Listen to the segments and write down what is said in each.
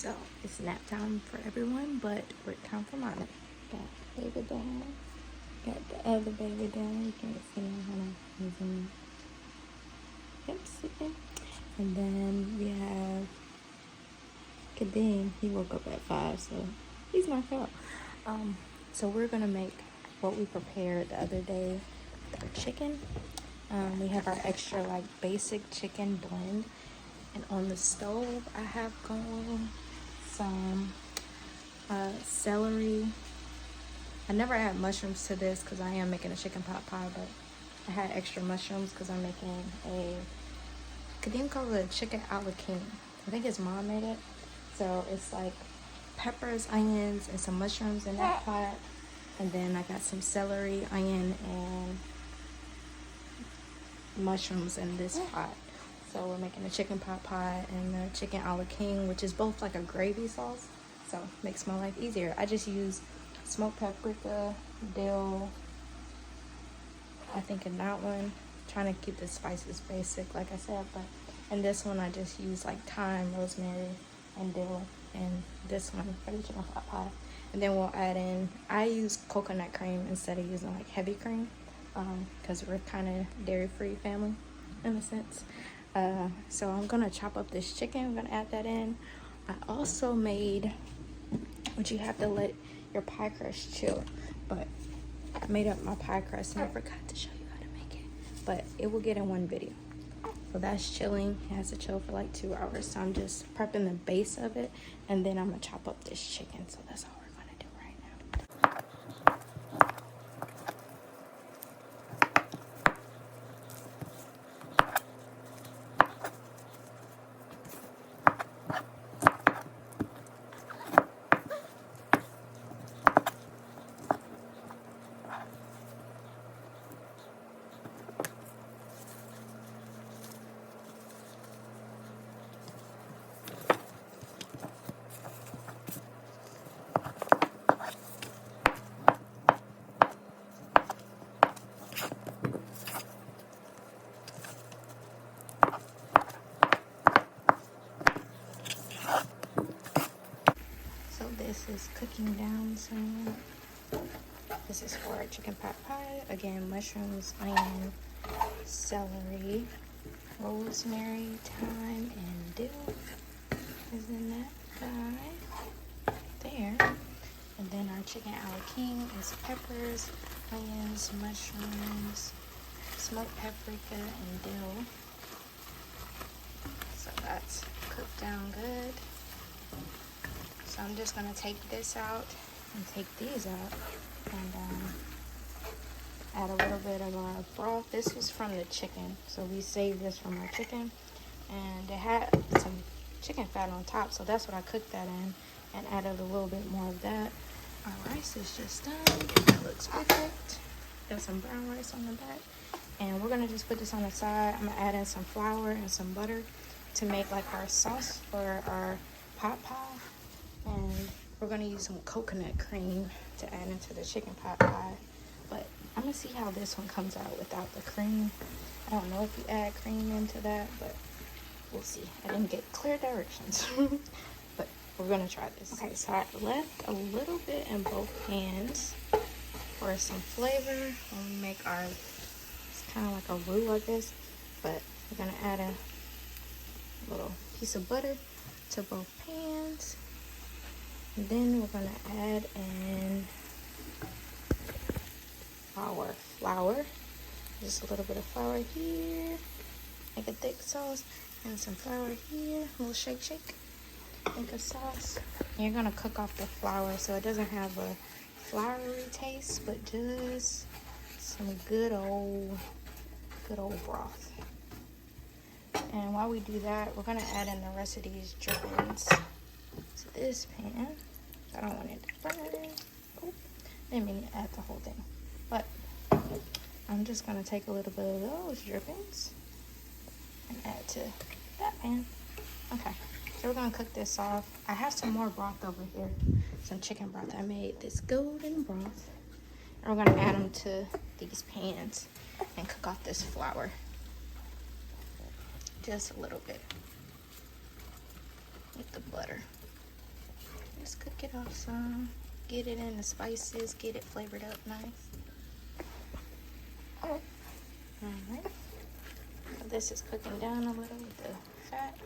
So it's nap time for everyone, but work time for mommy. Got baby down. Got the other baby down. You can't see him, honey. He's in. Yep, sitting. And then we have Kadeem. He woke up at 5, so he's knocked out. So we're gonna make what we prepared the other day with our chicken. We have our extra like basic chicken blend, and on the stove I have going some celery. I never add mushrooms to this because I am making a chicken pot pie, but I had extra mushrooms because I'm making a Kadeem calls it a chicken a la king. I think his mom made it. So it's like peppers, onions, and some mushrooms in that pot. And then I got some celery, onion, and mushrooms in this pot. So we're making a chicken pot pie and the chicken a la king, which is both like a gravy sauce. So it makes my life easier. I just use smoked paprika, dill, I think in that one. Trying to keep the spices basic, like I said, but in this one I just use like thyme, rosemary, and dill. And this one for the chicken pot pie. And then we'll add in, I use coconut cream instead of using like heavy cream, because we're kind of dairy-free family in a sense. So I'm gonna chop up this chicken. I'm gonna add that in. I also made, which you have to let your pie crust chill, but I made up my pie crust and I forgot to show you how to make it, but it will get in one video. So that's chilling. It has to chill for like 2 hours. So I'm just prepping the base of it, and then I'm gonna chop up this chicken. So that's all we're gonna do right now. So this is cooking down some. This is for our chicken pot pie. Again, mushrooms, onion, celery, rosemary, thyme, and dill is in that guy there. And then our chicken a la king is peppers, onions, mushrooms, smoked paprika, and dill. So that's cooked down good. So I'm just gonna take this out and take these out and add a little bit of our broth. This was from the chicken, so we saved this from our chicken, and it had some chicken fat on top, so that's what I cooked that in and added a little bit more of that. Our rice is just done. It looks perfect. Got some brown rice on the back, and we're gonna just put this on the side. I'm gonna add in some flour and some butter to make like our sauce for our pot pie. And we're gonna use some coconut cream to add into the chicken pot pie. But I'm gonna see how this one comes out without the cream. I don't know if you add cream into that, but we'll see. I didn't get clear directions. But we're gonna try this. Okay, so I left a little bit in both pans for some flavor when we make our, it's kind of like a roux, I guess. But we're gonna add a little piece of butter to both pans. And then we're gonna add in our flour. Just a little bit of flour here. Make a thick sauce. And some flour here. A little shake, shake. Make a sauce. You're gonna cook off the flour so it doesn't have a floury taste, but just some good old broth. And while we do that, we're gonna add in the rest of these drippings to this pan. I don't want it to burn. Oh, didn't mean to add the whole thing. But I'm just gonna take a little bit of those drippings and add to that pan. Okay, so we're gonna cook this off. I have some more broth over here, some chicken broth. I made this golden broth. And we're gonna add them to these pans and cook off this flour. Just a little bit with the butter. just cook it off some. Get it in the spices, get it flavored up nice. Alright. This is cooking down a little with the fat.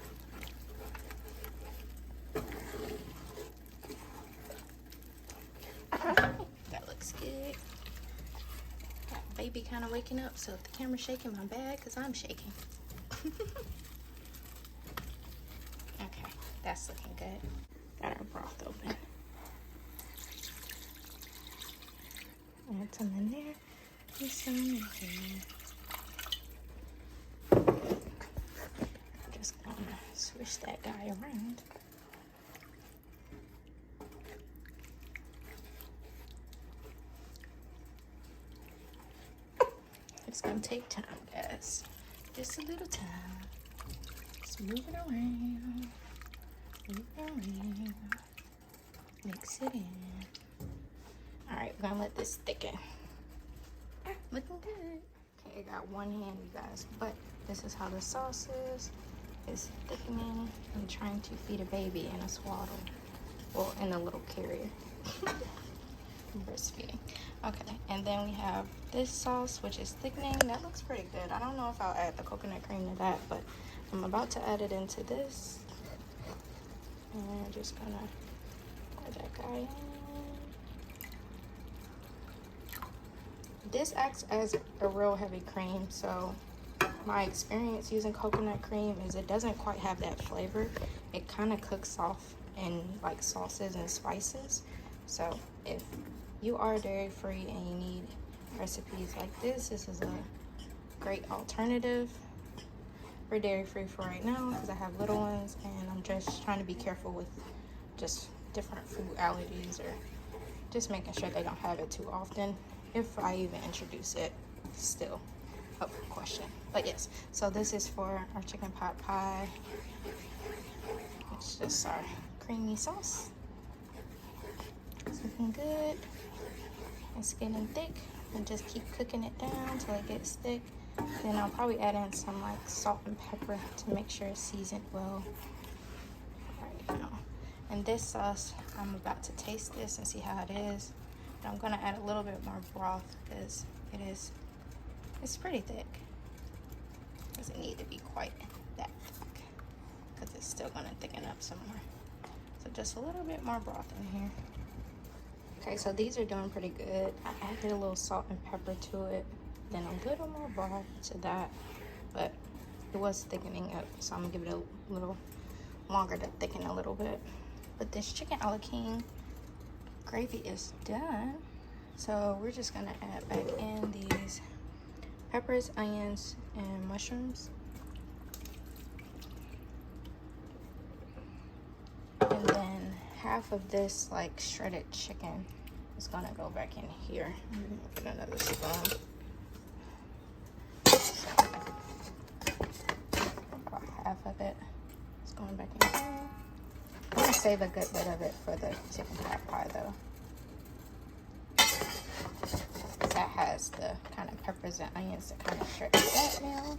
That looks good. Got baby kind of waking up, so if the camera's shaking, my bad, because I'm shaking. Okay, that's looking good. Got our broth open. Add some in there and some in here. Just gonna swish that guy around. It's gonna take time, guys. Just a little time. Just move it around. Move it around. Mix it in. Alright, we're gonna let this thicken. Looking good. Okay, I got one hand, you guys, but this is how the sauce is. It's thickening. I'm trying to feed a baby in a swaddle. Well, in a little carrier. Breastfeeding. Okay, and then we have this sauce, which is thickening. That looks pretty good. I don't know if I'll add the coconut cream to that, but I'm about to add it into this. And I'm just gonna pour that guy in. This acts as a real heavy cream, so my experience using coconut cream is it doesn't quite have that flavor. It kind of cooks off in like sauces and spices. So if you are dairy free and you need recipes like this is a great alternative. We're dairy free for right now because I have little ones and I'm just trying to be careful with just different food allergies or just making sure they don't have it too often. If I even introduce it, still up for question. But yes, so this is for our chicken pot pie. It's just our creamy sauce. It's looking good. It's getting thick. And just keep cooking it down till it gets thick. Then I'll probably add in some like salt and pepper to make sure it's seasoned well. Right now. And this sauce, I'm about to taste this and see how it is. I'm gonna add a little bit more broth because it's pretty thick. Doesn't need to be quite that thick because it's still gonna thicken up some more. So just a little bit more broth in here. Okay, so these are doing pretty good. I added a little salt and pepper to it, then a little more broth to that, but it was thickening up, so I'm gonna give it a little longer to thicken a little bit. But this chicken a la king gravy is done, so we're just gonna add back in these peppers, onions, and mushrooms, and then half of this like shredded chicken is gonna go back in here. I'm gonna get another spoon. So, about half of it is going back in here. I'm gonna save a good bit of it for the chicken pot pie though. That has the kind of peppers and onions that kind of stretch that meal.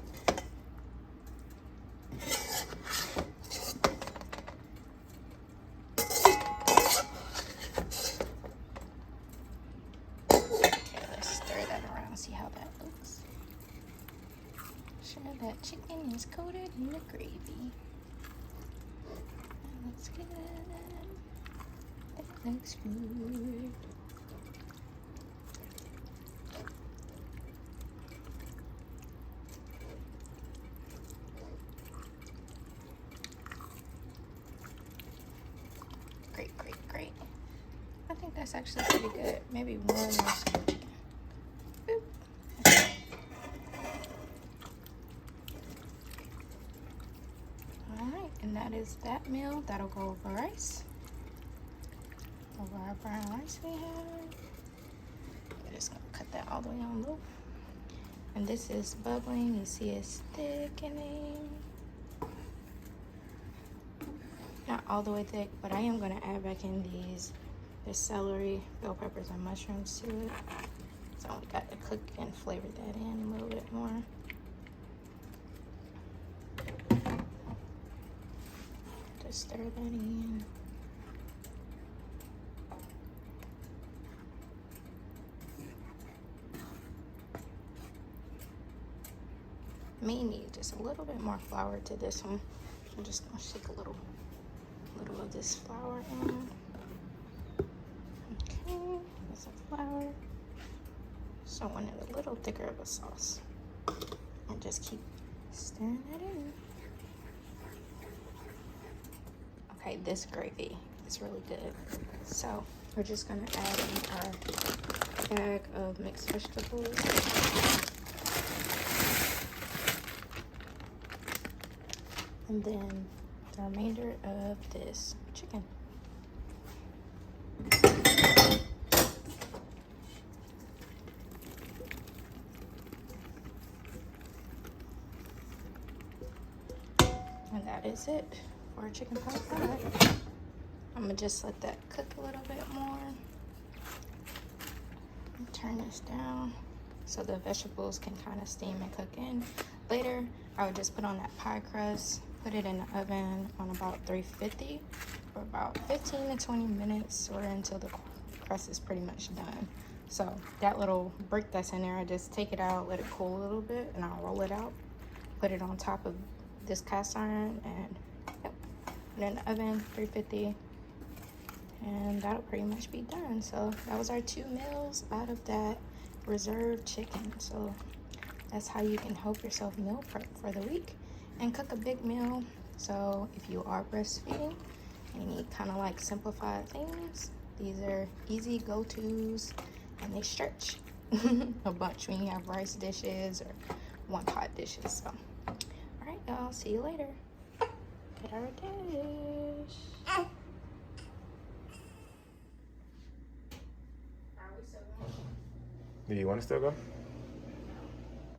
Okay, let's stir that around, see how that looks. Sure that chicken is coated in the gravy. That looks good. That looks good. Great. I think that's actually pretty good. Maybe one more spoon chicken. Boop. Okay. Alright, and that is that meal. That'll go over rice. Over our brown rice we have. We're just gonna cut that all the way on low. And this is bubbling. You see it's thickening. Not all the way thick, but I am going to add back in the celery, bell peppers, and mushrooms to it. So we got to cook and flavor that in a little bit more. Just stir that in. may need just a little bit more flour to this one. I'm just gonna shake a little of this flour in. Okay, there's some flour. So I wanted a little thicker of a sauce. And just keep stirring that in. Okay, this gravy is really good. So we're just gonna add in our bag of mixed vegetables. And then the remainder of this chicken. And that is it for a chicken pot pie. I'm gonna just let that cook a little bit more. Turn this down so the vegetables can kind of steam and cook in. Later, I would just put on that pie crust, put it in the oven on about 350 for about 15 to 20 minutes or until the crust is pretty much done. So that little brick that's in there, I just take it out, let it cool a little bit, and I'll roll it out, put it on top of this cast iron, and yep, put it in the oven, 350, and that'll pretty much be done. So that was our 2 meals out of that reserved chicken. So that's how you can help yourself meal prep for the week and cook a big meal. So if you are breastfeeding and you need kind of like simplified things, these are easy go-tos and they stretch a bunch when you have rice dishes or one pot dishes. So all right, y'all, see you later. Get our dish. Do you want to still go?